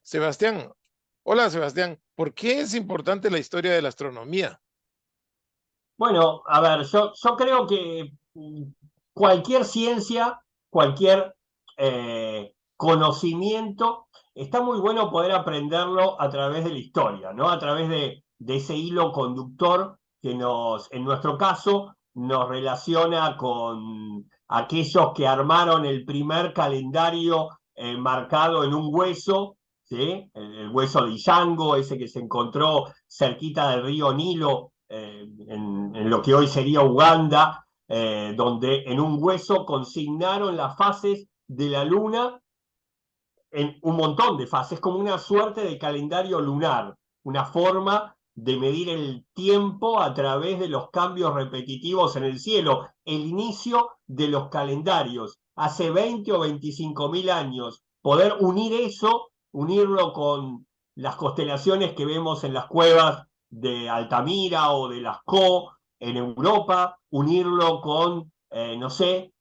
Sebastián. Hola, Sebastián. ¿Por qué es importante la historia de la astronomía? Bueno, a ver, yo creo que cualquier ciencia, cualquier conocimiento, está muy bueno poder aprenderlo a través de la historia, ¿no? A través de ese hilo conductor que en nuestro caso, nos relaciona con aquellos que armaron el primer calendario marcado en un hueso, ¿sí? El hueso de Illango, ese que se encontró cerquita del río Nilo, en lo que hoy sería Uganda, donde en un hueso consignaron las fases de la luna en un montón de fases, como una suerte de calendario lunar, una forma de medir el tiempo a través de los cambios repetitivos en el cielo, el inicio de los calendarios. Hace 20 o 25 mil años, poder unir eso, unirlo con las constelaciones que vemos en las cuevas de Altamira o de Lascaux en Europa, unirlo con, no sé,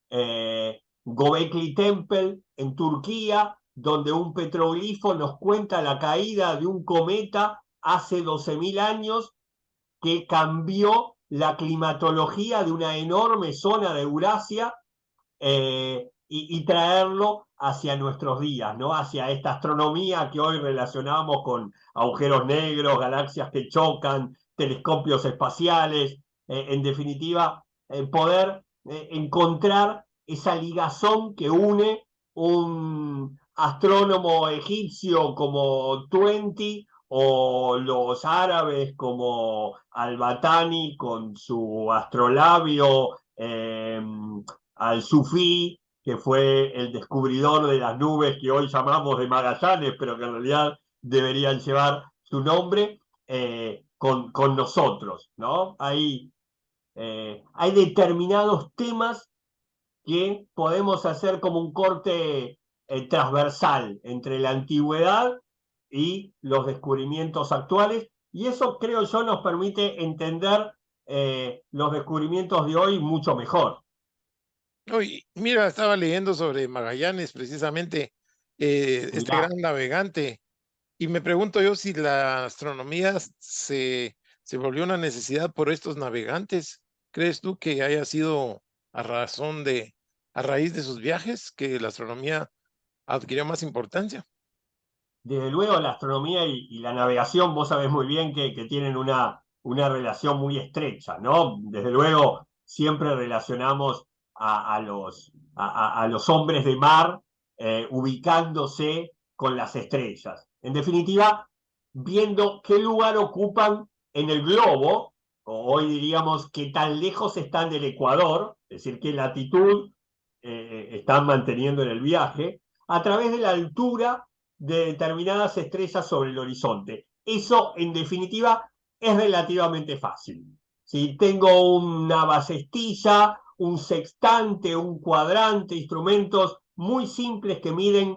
Göbekli Temple en Turquía, donde un petroglifo nos cuenta la caída de un cometa hace 12.000 años que cambió la climatología de una enorme zona de Eurasia, y traerlo hacia nuestros días, ¿no? Hacia esta astronomía que hoy relacionamos con agujeros negros, galaxias que chocan, telescopios espaciales, en definitiva, poder encontrar esa ligazón que une un astrónomo egipcio como Twenti o los árabes como Al-Batani con su astrolabio, al Sufí, que fue el descubridor de las nubes que hoy llamamos de Magallanes, pero que en realidad deberían llevar su nombre, con nosotros, ¿no? Hay determinados temas que podemos hacer como un corte transversal entre la antigüedad y los descubrimientos actuales, y eso creo yo nos permite entender los descubrimientos de hoy mucho mejor. Oye, mira, estaba leyendo sobre Magallanes, precisamente, este Mirá, gran navegante, y me pregunto yo si la astronomía se volvió una necesidad por estos navegantes. ¿Crees tú que haya sido a a raíz de sus viajes, que la astronomía adquirió más importancia? desde luego la astronomía y la navegación, vos sabés muy bien que tienen una relación muy estrecha, ¿no? Desde luego siempre relacionamos a los hombres de mar, ubicándose con las estrellas. En definitiva, viendo qué lugar ocupan en el globo, o hoy diríamos qué tan lejos están del Ecuador, es decir, qué latitud están manteniendo en el viaje, a través de la altura de determinadas estrellas sobre el horizonte. Eso, en definitiva, es relativamente fácil. Si tengo una basestilla, un sextante, un cuadrante, instrumentos muy simples que miden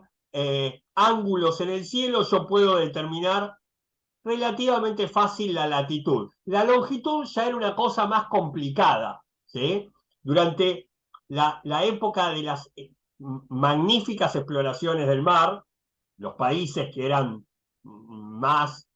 ángulos en el cielo, yo puedo determinar relativamente fácil la latitud. La longitud ya era una cosa más complicada, ¿sí? Durante la época de las magníficas exploraciones del mar, los países que eran más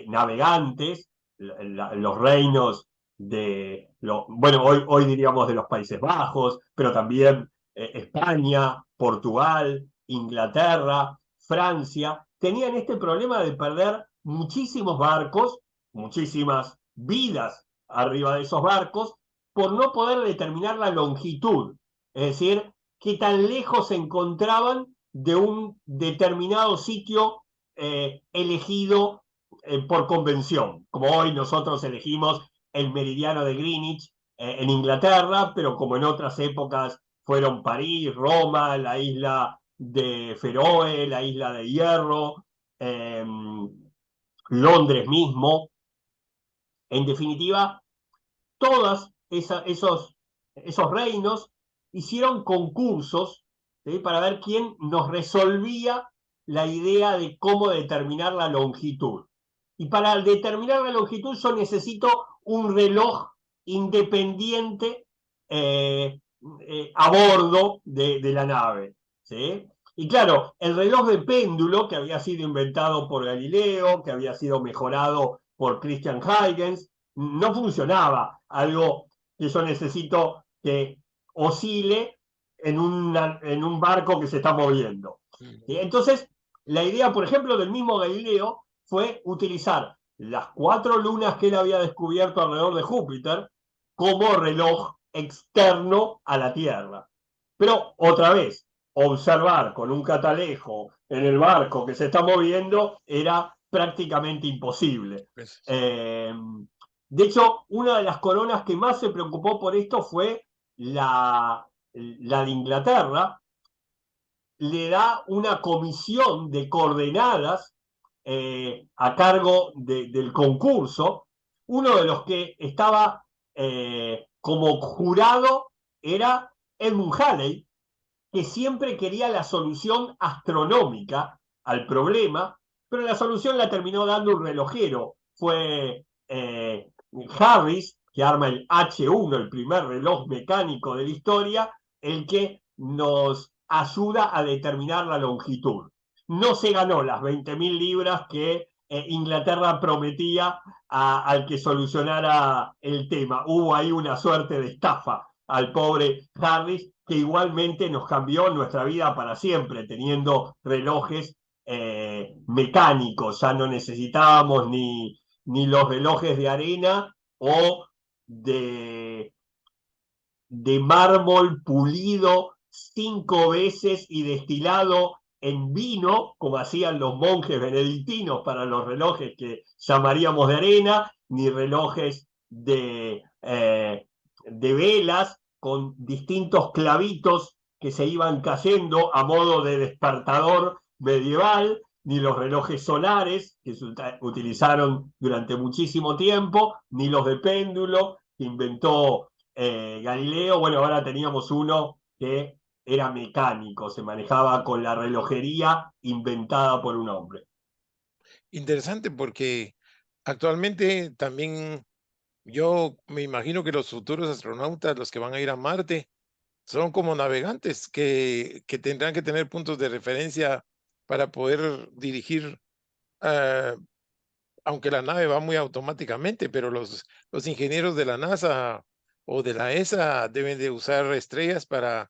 navegantes, los reinos bueno, hoy diríamos de los Países Bajos, pero también España, Portugal, Inglaterra, Francia, tenían este problema de perder muchísimos barcos, muchísimas vidas arriba de esos barcos, por no poder determinar la longitud, es decir, qué tan lejos se encontraban de un determinado sitio elegido por convención, como hoy nosotros elegimos el meridiano de Greenwich en Inglaterra, pero como en otras épocas fueron París, Roma, la isla de Feroe, la isla de Hierro, eh, Londres mismo. En definitiva, todos esos reinos hicieron concursos, ¿sí? Para ver quién nos resolvía la idea de cómo determinar la longitud. Y para determinar la longitud yo necesito un reloj independiente a bordo de la nave, ¿sí? Y claro, el reloj de péndulo, que había sido inventado por Galileo, que había sido mejorado por Christian Huygens, no funcionaba. Algo que yo necesito que oscile en un barco que se está moviendo. ¿Sí? Entonces, la idea, por ejemplo, del mismo Galileo fue utilizar las 4 lunas que él había descubierto alrededor de Júpiter como reloj externo a la Tierra. Pero otra vez, observar con un catalejo en el barco que se está moviendo era prácticamente imposible. Pues, De hecho, una de las coronas que más se preocupó por esto fue la de Inglaterra. Le da una comisión de coordenadas a cargo del concurso. Uno de los que estaba como jurado era Edmund Halley, que siempre quería la solución astronómica al problema, pero la solución la terminó dando un relojero. Fue Harris, que arma el H1, el primer reloj mecánico de la historia, el que nos ayuda a determinar la longitud. No se ganó las 20.000 libras que Inglaterra prometía al que solucionara el tema. Hubo ahí una suerte de estafa al pobre Harris, que igualmente nos cambió nuestra vida para siempre, teniendo relojes mecánicos. Ya no necesitábamos ni los relojes de arena o de mármol pulido 5 veces y destilado en vino, como hacían los monjes benedictinos para los relojes que llamaríamos de arena, ni relojes de velas con distintos clavitos que se iban cayendo a modo de despertador medieval, ni los relojes solares que se utilizaron durante muchísimo tiempo, ni los de péndulo que inventó Galileo. Bueno, ahora teníamos uno que era mecánico, se manejaba con la relojería inventada por un hombre. interesante porque actualmente también yo me imagino que los futuros astronautas, los que van a ir a Marte, son como navegantes que tendrán que tener puntos de referencia para poder dirigir, ah, aunque la nave va muy automáticamente, pero los ingenieros de la NASA o de la ESA deben de usar estrellas para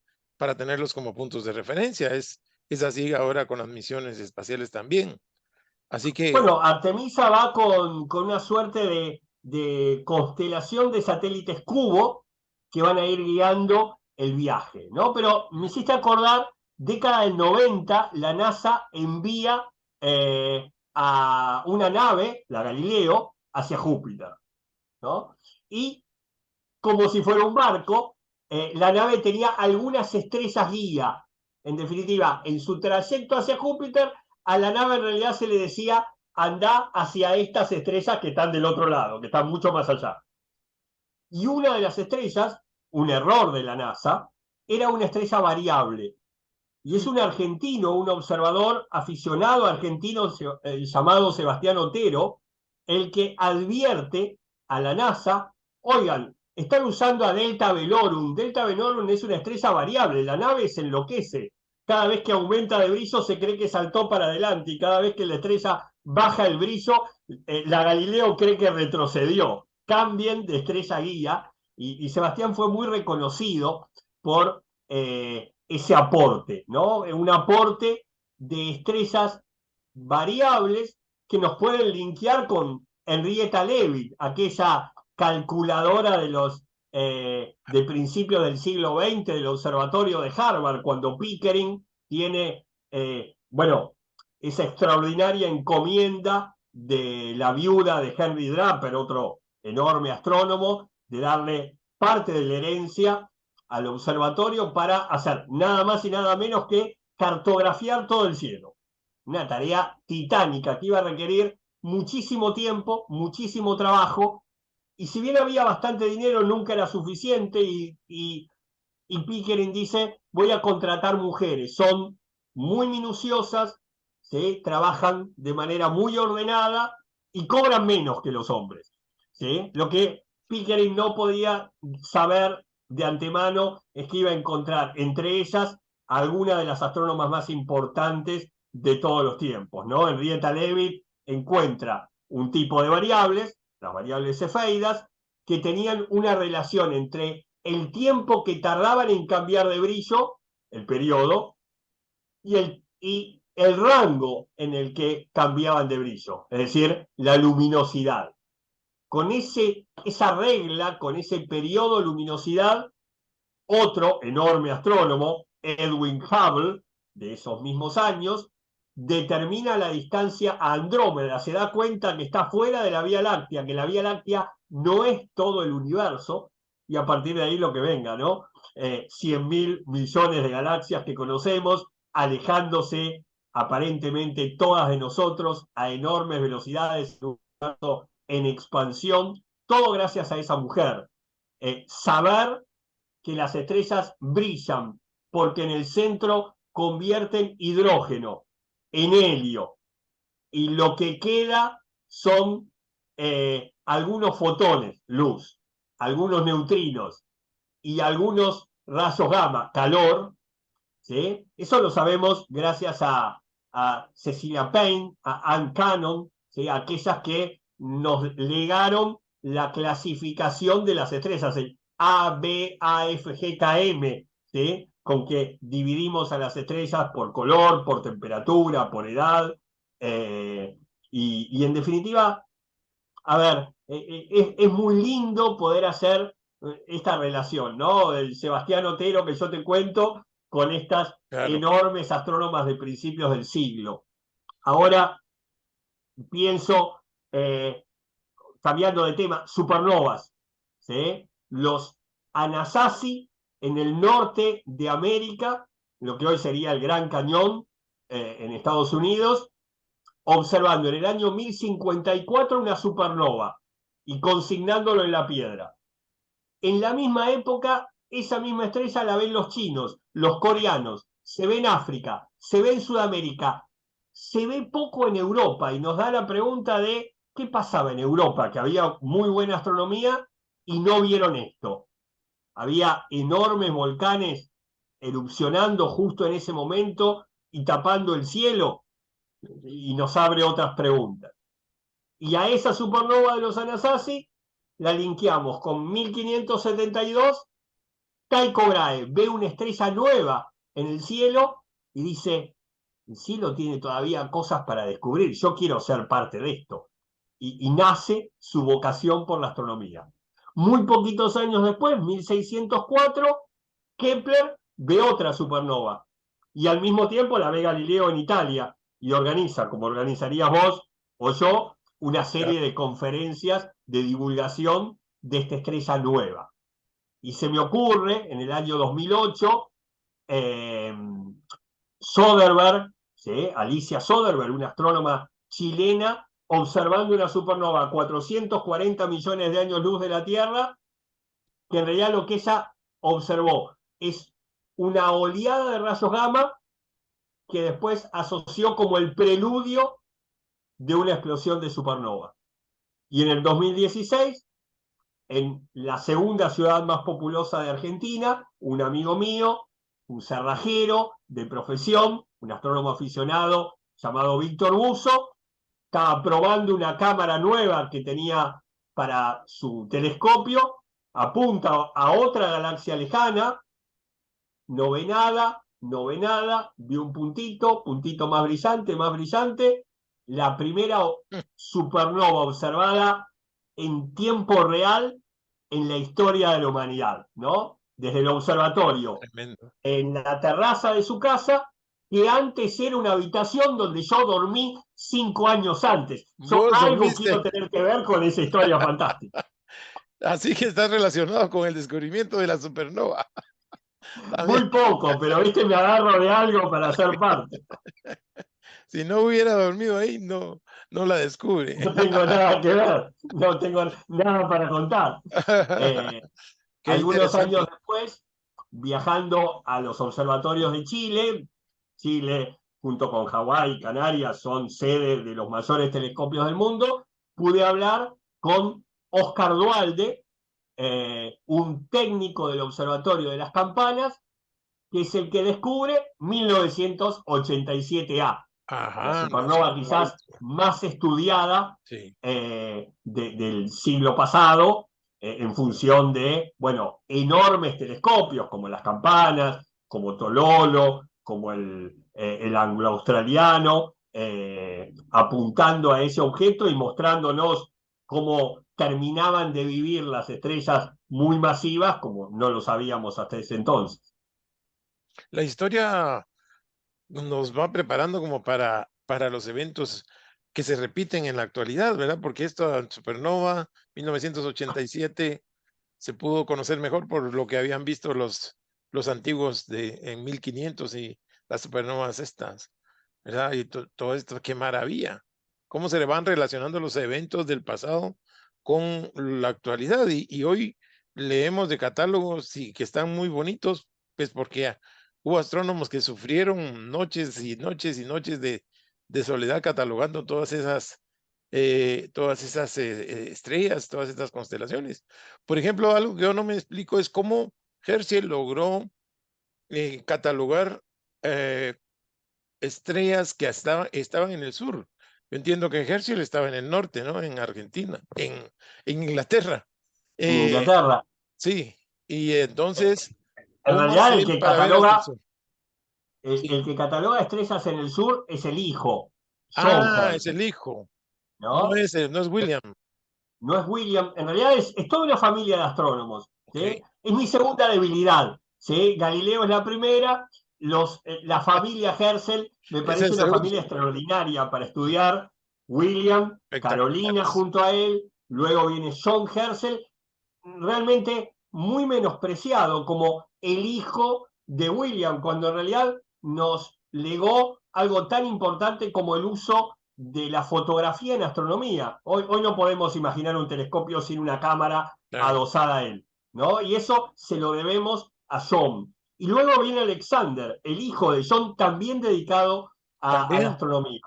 tenerlos como puntos de referencia. Es así ahora con las misiones espaciales también. Así que Bueno, Artemisa va con una suerte de constelación de satélites cubo que van a ir guiando el viaje, ¿no? Pero me hiciste acordar, década del 90, la NASA envía a una nave, la Galileo, hacia Júpiter, ¿no? Y como si fuera un barco, la nave tenía algunas estrellas guía. En definitiva, en su trayecto hacia Júpiter, a la nave en realidad se le decía, anda hacia estas estrellas que están del otro lado, que están mucho más allá. Y una de las estrellas, un error de la NASA, era una estrella variable. Y es un argentino, un observador aficionado argentino llamado Sebastián Otero, el que advierte a la NASA, oigan, están usando a Delta Velorum. Delta Velorum es una estrella variable, la nave se enloquece. Cada vez que aumenta de brillo se cree que saltó para adelante y cada vez que la estrella baja el brillo, la Galileo cree que retrocedió. Cambien de estrella guía y Sebastián fue muy reconocido por ese aporte, ¿no? Un aporte de estrellas variables que nos pueden linkear con Henrietta Leavitt, aquella calculadora de principios del siglo XX del observatorio de Harvard, cuando Pickering tiene, bueno, esa extraordinaria encomienda de la viuda de Henry Draper, otro enorme astrónomo, de darle parte de la herencia al observatorio para hacer nada más y nada menos que cartografiar todo el cielo. Una tarea titánica que iba a requerir muchísimo tiempo, muchísimo trabajo, y si bien había bastante dinero, nunca era suficiente, y Pickering dice, voy a contratar mujeres, son muy minuciosas, ¿sí? Trabajan de manera muy ordenada y cobran menos que los hombres. ¿Sí? Lo que Pickering no podía saber de antemano es que iba a encontrar entre ellas alguna de las astrónomas más importantes de todos los tiempos, ¿no? Henrietta Leavitt encuentra un tipo de variables, las variables cefeidas, que tenían una relación entre el tiempo que tardaban en cambiar de brillo, el periodo, y el rango en el que cambiaban de brillo, es decir, la luminosidad. Con esa regla, con ese periodo de luminosidad, otro enorme astrónomo, Edwin Hubble, de esos mismos años, determina la distancia a Andrómeda, se da cuenta que está fuera de la Vía Láctea, que la Vía Láctea no es todo el universo, y a partir de ahí lo que venga, ¿no? 100.000 millones de galaxias que conocemos, alejándose aparentemente todas de nosotros a enormes velocidades, en expansión, todo gracias a esa mujer. Saber que las estrellas brillan porque en el centro convierten hidrógeno en helio y lo que queda son algunos fotones, luz, algunos neutrinos y algunos rayos gamma, calor, ¿sí? Eso lo sabemos gracias a Cecilia Payne, a Ann Cannon, ¿sí? Aquellas que nos legaron la clasificación de las estrellas, el A, B, A, F, G, K, M, ¿sí? Con que dividimos a las estrellas por color, por temperatura, por edad, y en definitiva, a ver, es muy lindo poder hacer esta relación, ¿no? El Sebastián Otero que yo te cuento con estas Claro. enormes astrónomas de principios del siglo. Ahora pienso, cambiando de tema, supernovas, ¿sí? Los Anasazi en el norte de América, lo que hoy sería el Gran Cañón en Estados Unidos, observando en el año 1054 una supernova y consignándolo en la piedra. En la misma época, esa misma estrella la ven los chinos, los coreanos, se ve en África, se ve en Sudamérica, se ve poco en Europa y nos da la pregunta de qué pasaba en Europa, que había muy buena astronomía y no vieron esto. Había enormes volcanes erupcionando justo en ese momento y tapando el cielo y nos abre otras preguntas. Y a esa supernova de los Anasazi la linkeamos con 1572. Tycho Brahe ve una estrella nueva en el cielo y dice, el cielo tiene todavía cosas para descubrir, yo quiero ser parte de esto. Y nace su vocación por la astronomía. Muy poquitos años después, 1604, Kepler ve otra supernova y al mismo tiempo la ve Galileo en Italia y organiza, como organizarías vos o yo, una serie de conferencias de divulgación de esta estrella nueva. Y se me ocurre, en el año 2008, Soderbergh, ¿sí? Alicia Soderbergh, una astrónoma chilena, observando una supernova a 440 millones de años luz de la Tierra, que en realidad lo que ella observó es una oleada de rayos gamma que después asoció como el preludio de una explosión de supernova. Y en el 2016, en la segunda ciudad más populosa de Argentina, un amigo mío, un cerrajero de profesión, un astrónomo aficionado llamado Víctor Buzo, estaba probando una cámara nueva que tenía para su telescopio, apunta a otra galaxia lejana, no ve nada, no ve nada, vio un puntito, puntito más brillante, la primera supernova observada en tiempo real en la historia de la humanidad, ¿no? Desde el observatorio, Tremendo. en la terraza de su casa, que antes era una habitación donde yo dormí 5 años antes. Yo Vos algo quiero dormiste, tener que ver con esa historia fantástica. así que estás relacionado con el descubrimiento de la supernova. También, Muy poco, pero viste, me agarro de algo para ser parte. si no hubiera dormido ahí, no, no la descubre. No tengo nada que ver, no tengo nada para contar. Eh, Qué Algunos años interesante. después, viajando a los observatorios de Chile, Chile junto con Hawái y Canarias son sede de los mayores telescopios del mundo, pude hablar con Oscar Dualde, un técnico del Observatorio de las Campanas, que es el que descubre 1987A, la Ajá, no supernova sabía quizás esto. más estudiada Sí, del siglo pasado, en función de, bueno, enormes telescopios como las campanas, como Tololo, como el anglo-australiano, apuntando a ese objeto y mostrándonos cómo terminaban de vivir las estrellas muy masivas, como no lo sabíamos hasta ese entonces. la historia nos va preparando como para los eventos que se repiten en la actualidad, ¿verdad? Porque esta supernova 1987 se pudo conocer mejor por lo que habían visto los antiguos en 1500 y las supernovas estas, ¿verdad? Y todo esto, qué maravilla. Cómo se le van relacionando los eventos del pasado con la actualidad. Y hoy leemos de catálogos y que están muy bonitos, pues porque hubo astrónomos que sufrieron noches y noches y noches de soledad catalogando todas esas estrellas, todas estas constelaciones. Por ejemplo, algo que yo no me explico es cómo Herschel logró catalogar eh, estrellas que estaban en el sur. Yo entiendo que Herschel estaba en el norte, ¿no? En Argentina, en Inglaterra. En Eh, Inglaterra, sí, y entonces, en ¿cómo realidad hace el él que para ver hasta el cataloga sur? el, Sí. el que cataloga estrellas en el sur es el hijo, John Ah, es Herschel, el hijo. ¿no? No es William. No es William, en realidad es toda una familia de astrónomos, Ok. ¿sí? Es mi segunda debilidad, ¿sí? Galileo es la primera, la familia Herschel me Es parece el una segundo. familia extraordinaria para estudiar. William, Carolina Espectaculares. junto a él, luego viene John Herschel, realmente muy menospreciado como el hijo de William, cuando en realidad nos legó algo tan importante como el uso de la fotografía en astronomía. Hoy no podemos imaginar un telescopio sin una cámara Claro. adosada a él, ¿no? Y eso se lo debemos a John. Y luego viene Alexander, el hijo de John, también dedicado a la También. astronomía.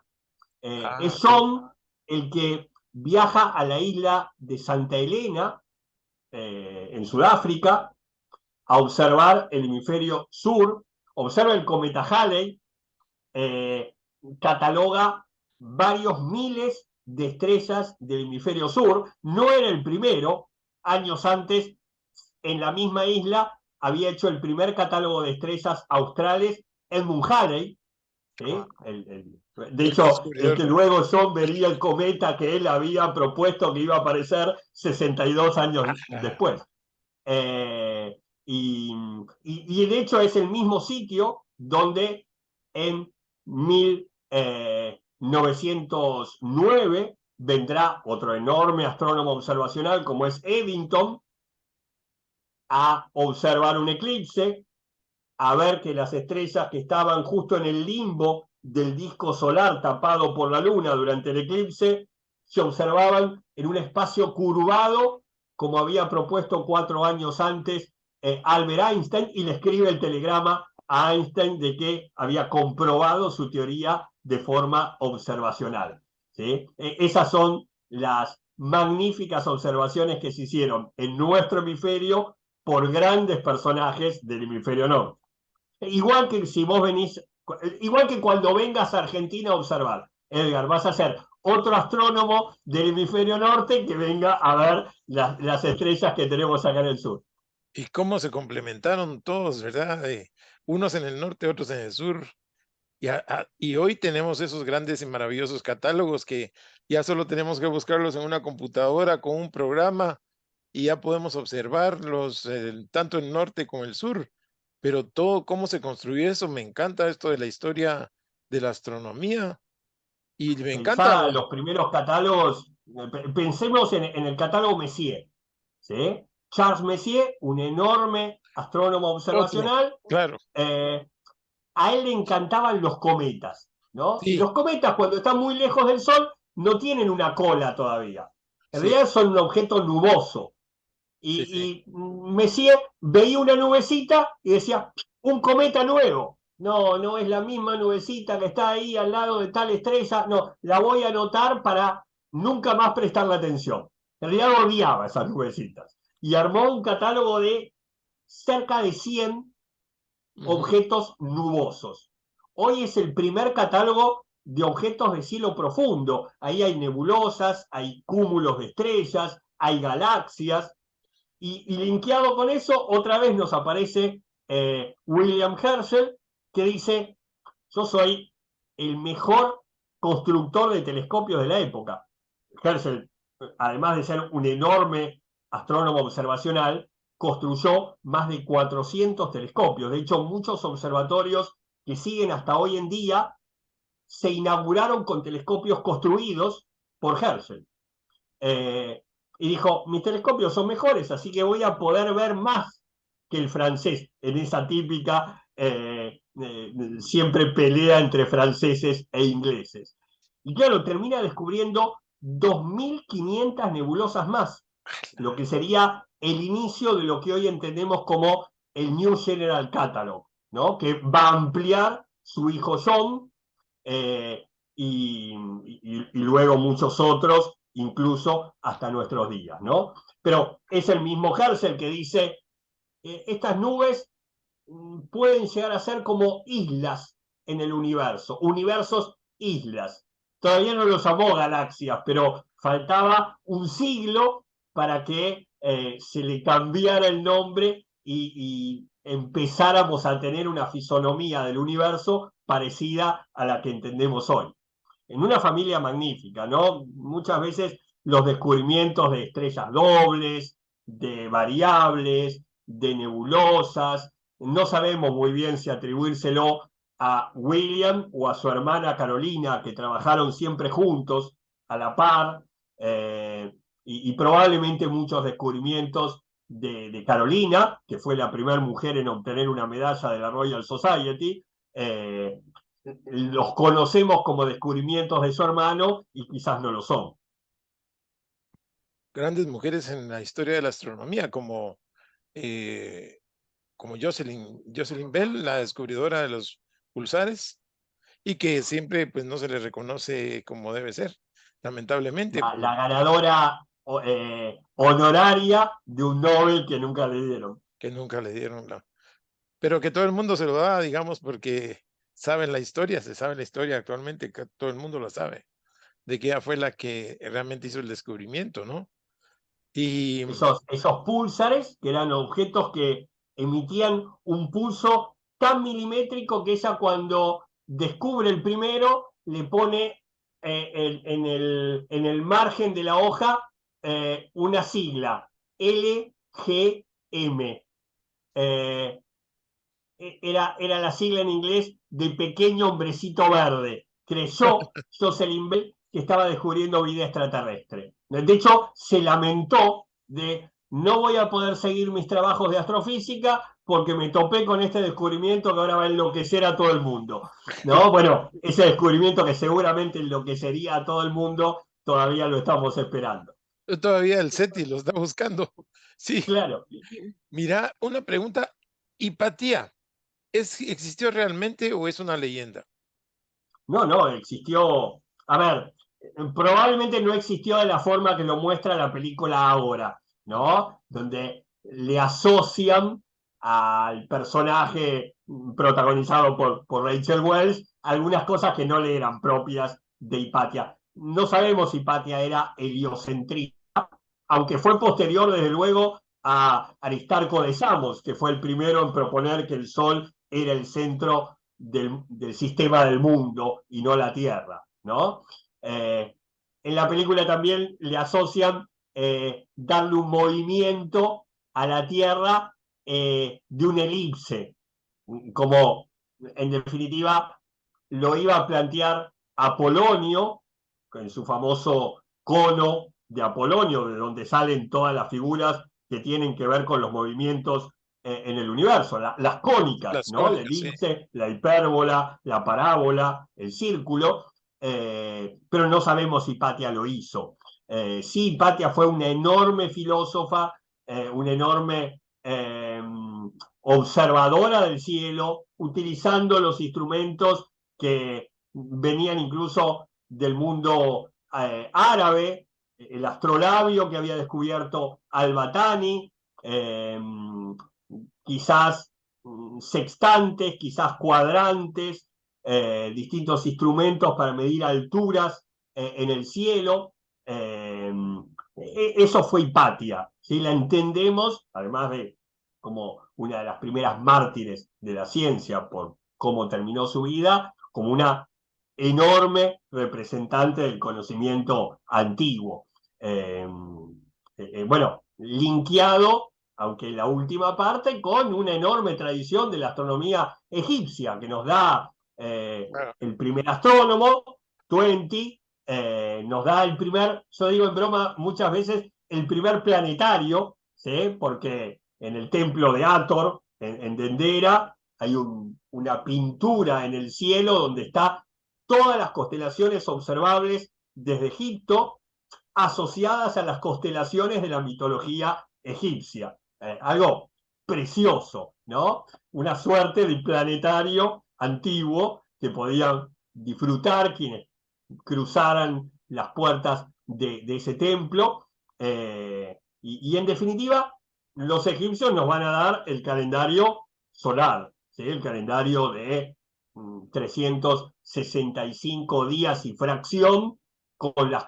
Ah, Es qué John el que viaja a la isla de Santa Elena, en Sudáfrica, a observar el hemisferio sur, observa el cometa Halley, eh, cataloga varios miles de estrellas del hemisferio sur, no era el primero, años antes en la misma isla había hecho el primer catálogo de estrellas australes Edmund Halley, ah, ¿sí? De el hecho, descubridor. luego John vería el cometa que él había propuesto que iba a aparecer 62 años Ajá. después. Eh, y de hecho es el mismo sitio donde en 1909 vendrá otro enorme astrónomo observacional como es Eddington a observar un eclipse, a ver que las estrellas que estaban justo en el limbo del disco solar tapado por la luna durante el eclipse se observaban en un espacio curvado, como había propuesto 4 años antes Albert Einstein, y le escribe el telegrama a Einstein de que había comprobado su teoría de forma observacional. ¿Sí? Esas son las magníficas observaciones que se hicieron en nuestro hemisferio por grandes personajes del hemisferio norte. Igual que si vos venís, igual que cuando vengas a Argentina a observar, Edgar, vas a ser otro astrónomo del hemisferio norte que venga a ver las estrellas que tenemos acá en el sur. Y cómo se complementaron todos, ¿verdad? Unos en el norte, otros en el sur. Y hoy tenemos esos grandes y maravillosos catálogos que ya solo tenemos que buscarlos en una computadora con un programa y ya podemos observarlos tanto el norte como el sur. Pero todo cómo se construyó eso, me encanta esto de la historia de la astronomía y me encanta. Pensá los primeros catálogos, pensemos en el catálogo Messier, ¿sí? Charles Messier, un enorme astrónomo Otro, observacional, claro, eh, a él le encantaban los cometas, ¿no? Y sí, los cometas, cuando están muy lejos del Sol, no tienen una cola todavía. En sí, realidad son un objeto nuboso. sí, sí. Y Messier veía una nubecita y decía, un cometa nuevo. No, no es la misma nubecita que está ahí al lado de tal estrella. No, la voy a anotar para nunca más prestarle atención. En realidad odiaba esas nubecitas. Y armó un catálogo de cerca de 100 Ujú. objetos nubosos. Hoy es el primer catálogo de objetos de cielo profundo. Ahí hay nebulosas, hay cúmulos de estrellas, hay galaxias, y linkeado con eso, otra vez nos aparece William Herschel, que dice, yo soy el mejor constructor de telescopios de la época. Herschel, además de ser un enorme astrónomo observacional, construyó más de 400 telescopios. De hecho, muchos observatorios que siguen hasta hoy en día se inauguraron con telescopios construidos por Herschel. Y dijo, mis telescopios son mejores, así que voy a poder ver más que el francés, en esa típica siempre pelea entre franceses e ingleses. Y claro, termina descubriendo 2.500 nebulosas más, lo que sería el inicio de lo que hoy entendemos como el New General Catalog, ¿no? Que va a ampliar su hijo John, eh, y luego muchos otros, incluso hasta nuestros días, ¿no? Pero es el mismo Herschel que dice, estas nubes pueden llegar a ser como islas en el universo, universos islas. Todavía no los llamó galaxias, pero faltaba un siglo para que se le cambiara el nombre y empezáramos a tener una fisonomía del universo parecida a la que entendemos hoy. En una familia magnífica, ¿no? Muchas veces los descubrimientos de estrellas dobles, de variables, de nebulosas, no sabemos muy bien si atribuírselo a William o a su hermana Carolina, que trabajaron siempre juntos, a la par, y probablemente muchos descubrimientos de Carolina, que fue la primera mujer en obtener una medalla de la Royal Society, los conocemos como descubrimientos de su hermano y quizás no lo son. Grandes mujeres en la historia de la astronomía, eh, como Jocelyn Bell, la descubridora de los pulsares, y que siempre pues no se le reconoce como debe ser, lamentablemente, La ganadora honoraria de un Nobel que nunca le dieron. que nunca le dieron la... Pero que todo el mundo se lo da, digamos, porque saben la historia, se sabe la historia actualmente, que todo el mundo lo sabe, de que ella fue la que realmente hizo el descubrimiento, ¿no? Y Esos púlsares, que eran objetos que emitían un pulso tan milimétrico que ella cuando descubre el primero le pone en el margen de la hoja una sigla, LGM. Eh, era la sigla en inglés de pequeño hombrecito verde. Creyó Jocelyn Bell que estaba descubriendo vida extraterrestre. De hecho, se lamentó de no voy a poder seguir mis trabajos de astrofísica porque me topé con este descubrimiento que ahora va a enloquecer a todo el mundo. ¿No? Bueno, ese descubrimiento que seguramente enloquecería a todo el mundo, todavía lo estamos esperando. todavía el SETI lo está buscando. Sí, Claro. mira, una pregunta, ¿Hipatía existió realmente o es una leyenda? No, no, existió. A ver, probablemente no existió de la forma que lo muestra la película ahora, ¿no? Donde le asocian al personaje protagonizado por Rachel Wells algunas cosas que no le eran propias de Hipatia. No sabemos si Hipatia era heliocentrista, aunque fue posterior, desde luego, a Aristarco de Samos, que fue el primero en proponer que el Sol era el centro del sistema del mundo y no la Tierra, ¿no? En la película también le asocian darle un movimiento a la Tierra de una elipse, como en definitiva lo iba a plantear Apolonio, en su famoso cono de Apolonio, de donde salen todas las figuras que tienen que ver con los movimientos en el universo, las cónicas, Las ¿no? La cónicas, sí. elipse, la hipérbola, la parábola, el círculo, pero no sabemos si Hipatia lo hizo. Sí, Hipatia fue una enorme filósofa, una enorme observadora del cielo, utilizando los instrumentos que venían incluso del mundo árabe, el astrolabio que había descubierto Al-Batani, quizás sextantes, quizás cuadrantes, distintos instrumentos para medir alturas en el cielo. Eso fue Hipatia, ¿sí? La entendemos, además de como una de las primeras mártires de la ciencia por cómo terminó su vida, como una enorme representante del conocimiento antiguo. Bueno, linkeado, aunque en la última parte, con una enorme tradición de la astronomía egipcia, que nos da Claro. el primer astrónomo, 20, nos da el primer, yo digo en broma muchas veces, el primer planetario, ¿sí? Porque en el templo de Hathor, en Dendera, hay una pintura en el cielo donde está todas las constelaciones observables desde Egipto, asociadas a las constelaciones de la mitología egipcia. Algo precioso, ¿no? Una suerte de planetario antiguo que podían disfrutar quienes cruzaran las puertas de ese templo. Y en definitiva, los egipcios nos van a dar el calendario solar, ¿sí? El calendario de 365 días y fracción, con las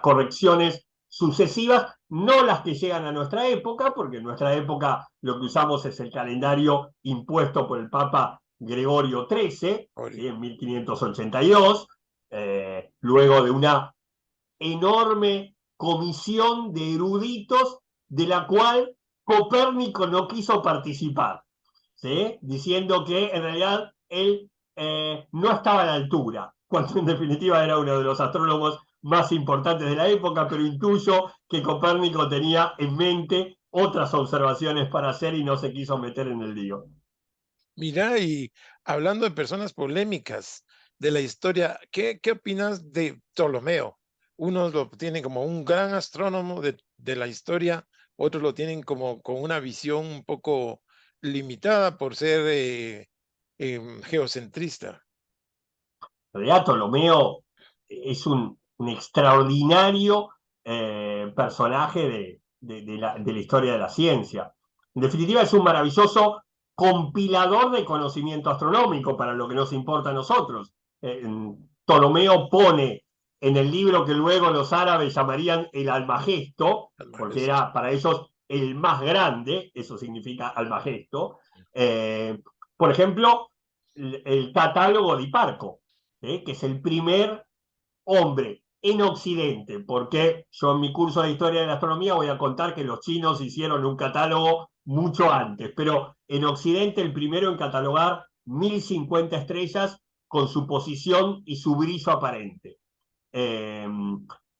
correcciones sucesivas, no las que llegan a nuestra época, porque en nuestra época lo que usamos es el calendario impuesto por el Papa Gregorio XIII, ¿sí? En 1582, luego de una enorme comisión de eruditos de la cual Copérnico no quiso participar, ¿sí? Diciendo que en realidad él no estaba a la altura, cuando en definitiva era uno de los astrónomos más importantes de la época, pero intuyo que Copérnico tenía en mente otras observaciones para hacer y no se quiso meter en el lío. Mira, y hablando de personas polémicas de la historia, ¿qué opinas de Ptolomeo? Unos lo tienen como un gran astrónomo de la historia, otros lo tienen como con una visión un poco limitada por ser geocentrista. En realidad Ptolomeo es un extraordinario personaje de la historia de la ciencia. En definitiva, es un maravilloso compilador de conocimiento astronómico para lo que nos importa a nosotros. Ptolomeo pone en el libro que luego los árabes llamarían el Almagesto, porque Almagesto. era para ellos el más grande, eso significa Almagesto, por ejemplo, el catálogo de Hiparco, que es el primer hombre en Occidente, porque yo en mi curso de historia de la astronomía voy a contar que los chinos hicieron un catálogo mucho antes, pero en Occidente el primero en catalogar 1050 estrellas con su posición y su brillo aparente. Eh,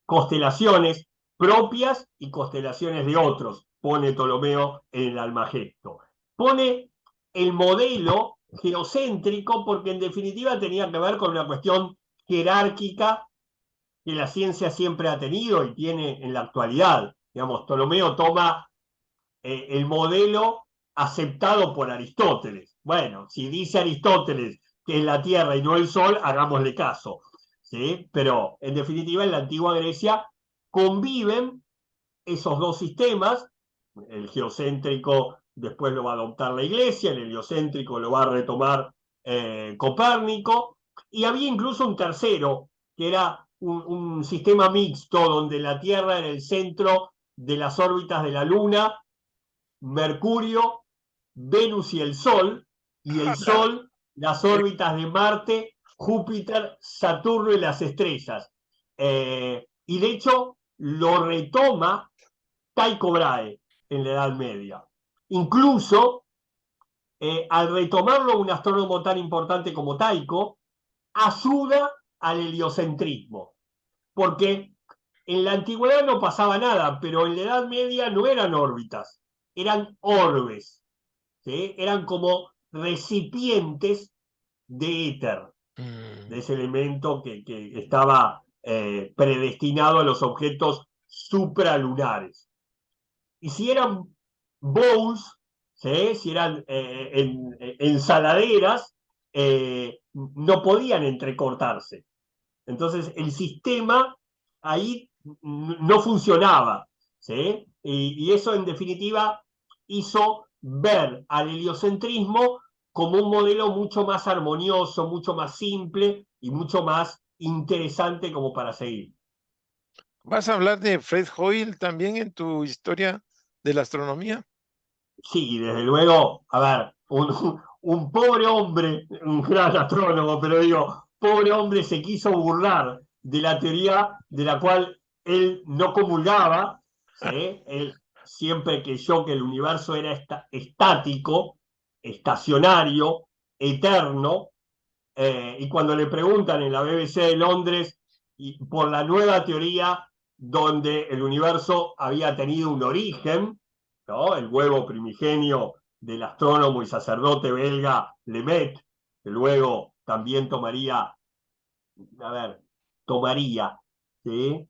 Constelaciones propias y constelaciones de otros, pone Ptolomeo en el Almagesto. Pone el modelo geocéntrico porque en definitiva tenía que ver con una cuestión jerárquica que la ciencia siempre ha tenido y tiene en la actualidad. Digamos, Ptolomeo toma el modelo aceptado por Aristóteles. Bueno, si dice Aristóteles que es la Tierra y no el Sol, hagámosle caso, ¿sí? Pero en definitiva en la antigua Grecia conviven esos dos sistemas. El geocéntrico después lo va a adoptar la Iglesia, el heliocéntrico lo va a retomar Copérnico, y había incluso un tercero, que era un sistema mixto donde la Tierra era el centro de las órbitas de la Luna, Mercurio, Venus y el Sol, y el Sol, las órbitas de Marte, Júpiter, Saturno y las estrellas. Y de hecho lo retoma Tycho Brahe en la Edad Media. Incluso, al retomarlo un astrónomo tan importante como Tycho, ayuda al heliocentrismo, porque en la antigüedad no pasaba nada, pero en la Edad Media no eran órbitas, eran orbes, ¿sí? Eran como recipientes de éter, de ese elemento que estaba predestinado a los objetos supralunares. Y si eran bowls, ¿sí? Si eran ensaladeras, no podían entrecortarse. Entonces el sistema ahí no funcionaba, ¿sí? Y eso en definitiva hizo ver al heliocentrismo como un modelo mucho más armonioso, mucho más simple y mucho más interesante como para seguir. ¿Vas a hablar de Fred Hoyle también en tu historia de la astronomía? Sí, desde luego, a ver, un pobre hombre, un gran astrónomo, pero digo, pobre hombre se quiso burlar de la teoría de la cual él no comulgaba, ¿sí? Él siempre creyó que el universo era estático, estacionario, eterno, y cuando le preguntan en la BBC de Londres por la nueva teoría donde el universo había tenido un origen, ¿no? El huevo primigenio del astrónomo y sacerdote belga Lemaitre, que luego también tomaría, ¿sí?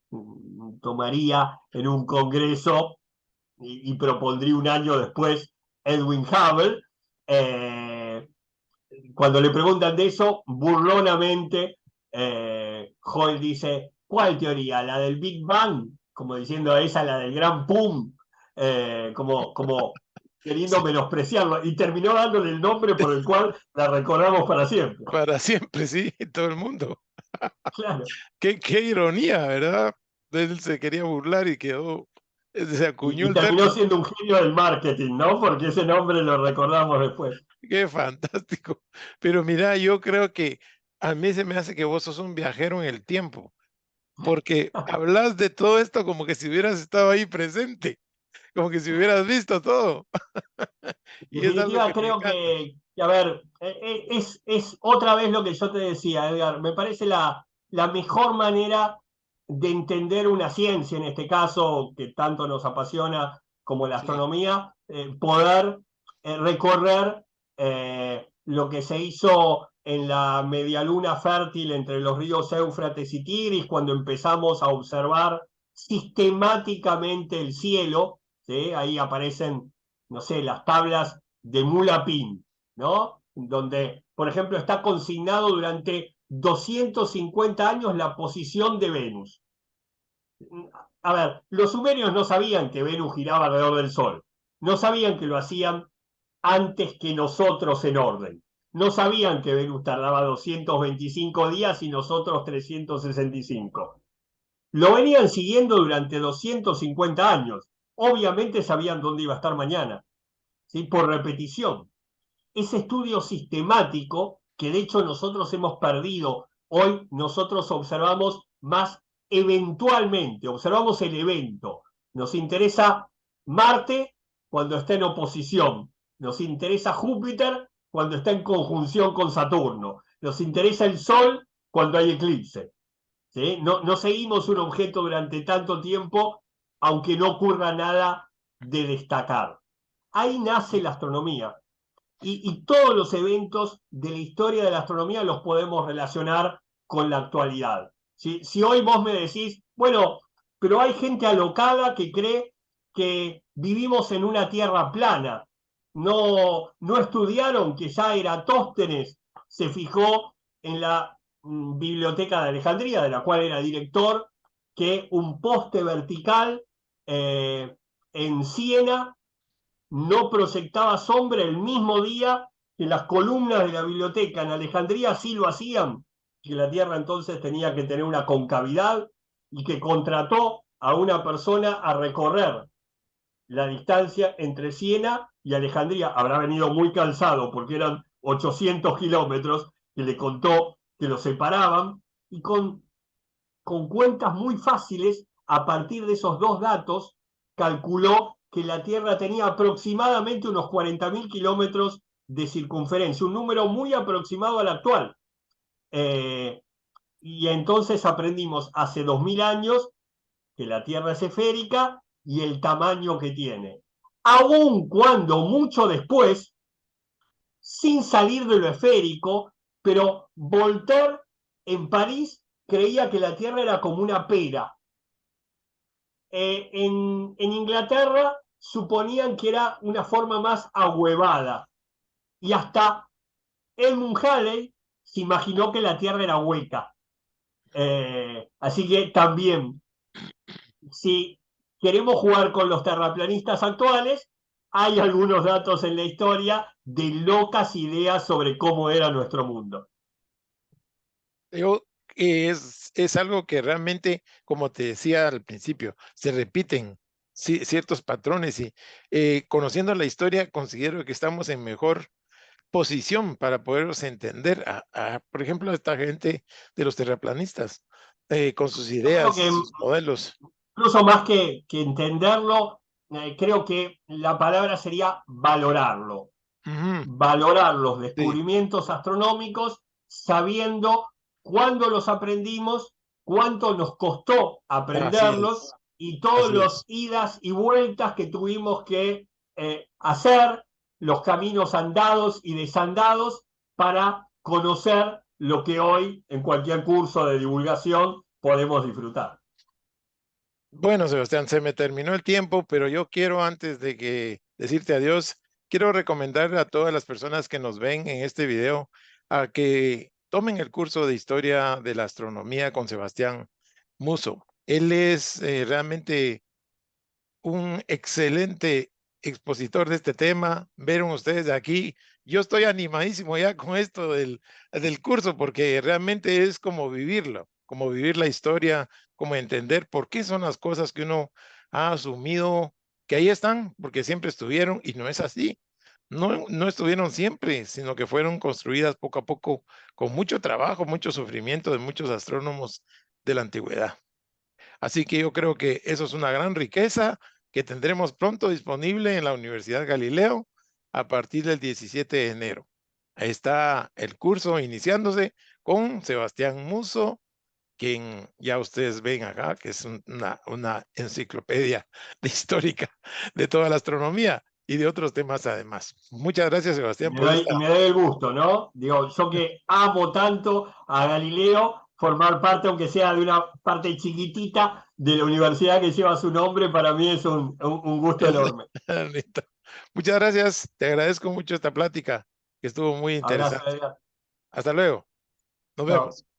Tomaría en un congreso y propondría un año después Edwin Hubble. Eh, Cuando le preguntan de eso, burlonamente, Hoyle dice, ¿cuál teoría? ¿La del Big Bang? Como diciendo, esa la del gran pum, como queriendo Sí, menospreciarlo, y terminó dándole el nombre por el cual la recordamos para siempre. para siempre, sí, todo el mundo. Claro. Qué ironía, ¿verdad? Él se quería burlar y quedó, se acuñó Y el terminó término. siendo un genio del marketing, ¿no? Porque ese nombre lo recordamos después. Qué fantástico. Pero mira, yo creo que a mí se me hace que vos sos un viajero en el tiempo, porque hablas de todo esto como que si hubieras estado ahí presente, como que si hubieras visto todo. En Y es algo definitiva, que me creo encanta. a ver, es otra vez lo que yo te decía, Edgar. Me parece la mejor manera de entender una ciencia, en este caso, que tanto nos apasiona como la Sí, astronomía, poder recorrer lo que se hizo en la medialuna fértil entre los ríos Éufrates y Tigris, cuando empezamos a observar sistemáticamente el cielo, ¿sí? Ahí aparecen, no sé, las tablas de Mulapin, ¿no? Donde, por ejemplo, está consignado durante 250 años la posición de Venus. A ver, los sumerios no sabían que Venus giraba alrededor del Sol, no sabían que lo hacían antes que nosotros en orden, no sabían que Venus tardaba 225 días y nosotros 365. Lo venían siguiendo durante 250 años. Obviamente sabían dónde iba a estar mañana, ¿sí? Por repetición. Ese estudio sistemático que de hecho nosotros hemos perdido, hoy nosotros observamos más eventualmente, observamos el evento. Nos interesa Marte cuando está en oposición, nos interesa Júpiter cuando está en conjunción con Saturno, nos interesa el Sol cuando hay eclipse. ¿Sí? No seguimos un objeto durante tanto tiempo, aunque no ocurra nada de destacar. Ahí nace la astronomía. Y todos los eventos de la historia de la astronomía los podemos relacionar con la actualidad. Si hoy vos me decís, bueno, pero hay gente alocada que cree que vivimos en una tierra plana, no estudiaron que ya Eratóstenes se fijó en la biblioteca de Alejandría, de la cual era director, que un poste vertical en Siena no proyectaba sombra el mismo día que las columnas de la biblioteca en Alejandría sí lo hacían, que la Tierra entonces tenía que tener una concavidad y que contrató a una persona a recorrer la distancia entre Siena y Alejandría. Habrá venido muy cansado porque eran 800 kilómetros que le contó que lo separaban y con cuentas muy fáciles, a partir de esos dos datos, calculó que la Tierra tenía aproximadamente unos 40.000 kilómetros de circunferencia, un número muy aproximado al actual. Eh, y entonces aprendimos hace 2000 años que la Tierra es esférica y el tamaño que tiene. Aun cuando mucho después, sin salir de lo esférico, pero Voltaire en París creía que la Tierra era como una pera. En Inglaterra suponían que era una forma más ahuevada y hasta Edmund Halley se imaginó que la Tierra era hueca. Así que también, si queremos jugar con los terraplanistas actuales, hay algunos datos en la historia de locas ideas sobre cómo era nuestro mundo. Yo, es algo que realmente, como te decía al principio, se repiten ciertos patrones y conociendo la historia, considero que estamos en mejor posición para poderlos entender por ejemplo, a esta gente de los terraplanistas, con sus Yo creo ideas, que sus modelos. incluso más que entenderlo, creo que la palabra sería valorarlo. Ujú, Valorar los sí, descubrimientos astronómicos sabiendo cuándo los aprendimos, cuánto nos costó así aprenderlos es, y todos así los es. idas y vueltas que tuvimos que hacer, los caminos andados y desandados para conocer lo que hoy en cualquier curso de divulgación podemos disfrutar. Bueno, Sebastián, se me terminó el tiempo, pero yo quiero, antes de que decirte adiós, quiero recomendar a todas las personas que nos ven en este video a que tomen el curso de Historia de la Astronomía con Sebastián Muso. Él es realmente un excelente expositor de este tema. Vieron ustedes de aquí, yo estoy animadísimo ya con esto del curso, porque realmente es como vivirlo, como vivir la historia, como entender por qué son las cosas que uno ha asumido que ahí están, porque siempre estuvieron y no es así. No, no estuvieron siempre, sino que fueron construidas poco a poco con mucho trabajo, mucho sufrimiento de muchos astrónomos de la antigüedad. Así que yo creo que eso es una gran riqueza que tendremos pronto disponible en la Universidad Galileo a partir del 17 de enero. Ahí está el curso iniciándose con Sebastián Muso, quien ya ustedes ven acá, que es una enciclopedia de histórica de toda la astronomía y de otros temas además. Muchas gracias, Sebastián, por esta. Y me doy el gusto, ¿no? Digo, yo que amo tanto a Galileo, formar parte, aunque sea de una parte chiquitita de la universidad que lleva su nombre, para mí es un gusto enorme. Listo. Muchas gracias, te agradezco mucho esta plática, que estuvo muy Abrazo, interesante. Edgar. Hasta luego, nos Chao. vemos.